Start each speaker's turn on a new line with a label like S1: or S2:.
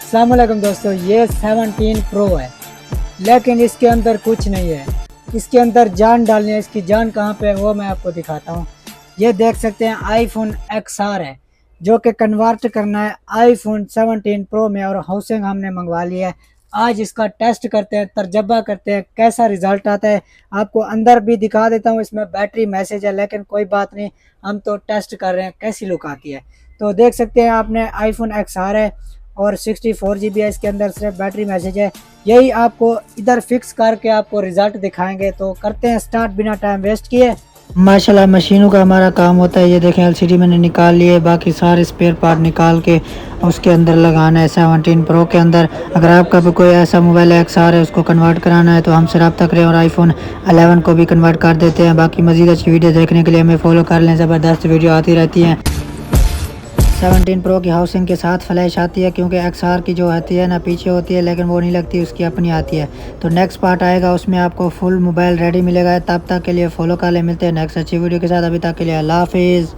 S1: अस्सलामुअलैकुम दोस्तों, ये 17 प्रो है लेकिन इसके अंदर कुछ नहीं है। इसके अंदर जान डालनी है। इसकी जान कहाँ पे है वो मैं आपको दिखाता हूँ। ये देख सकते हैं आईफोन XR है जो कि कन्वर्ट करना है आईफोन 17 प्रो में, और हाउसिंग हमने मंगवा लिया है। आज इसका टेस्ट करते हैं, तर्जबा करते हैं कैसा रिजल्ट आता है। आपको अंदर भी दिखा देता हूँ, इसमें बैटरी मैसेज है लेकिन कोई बात नहीं, हम तो टेस्ट कर रहे हैं कैसी लुक आती है। तो देख सकते हैं आपने आईफोन XR है और 64 GB है। इसके अंदर सिर्फ बैटरी मैसेज है। यही आपको इधर फिक्स करके आपको रिजल्ट दिखाएंगे। तो करते हैं स्टार्ट बिना टाइम वेस्ट किए। माशाल्लाह मशीनों का हमारा काम होता है। ये देखें एलसीडी मैंने निकाल ली है, बाकी सारे स्पेयर पार्ट निकाल के उसके अंदर लगाना है 17 प्रो के अंदर। अगर आपका भी कोई ऐसा मोबाइल XR है उसको कन्वर्ट कराना है तो हमसे रब्ता करें और आईफोन 11 को भी कन्वर्ट कर देते हैं। बाकी मज़ीद अच्छी वीडियो देखने के लिए हमें फॉलो कर लें, ज़बरदस्त वीडियो आती रहती हैं। 17 प्रो की हाउसिंग के साथ फ्लैश आती है, क्योंकि XR की जो आती है ना पीछे होती है लेकिन वो नहीं लगती, उसकी अपनी आती है। तो नेक्स्ट पार्ट आएगा उसमें आपको फुल मोबाइल रेडी मिलेगा। तब तक के लिए फॉलो कर ले, मिलते हैं नेक्स्ट अच्छी वीडियो के साथ। अभी तक के लिए अल्लाह हाफिज़।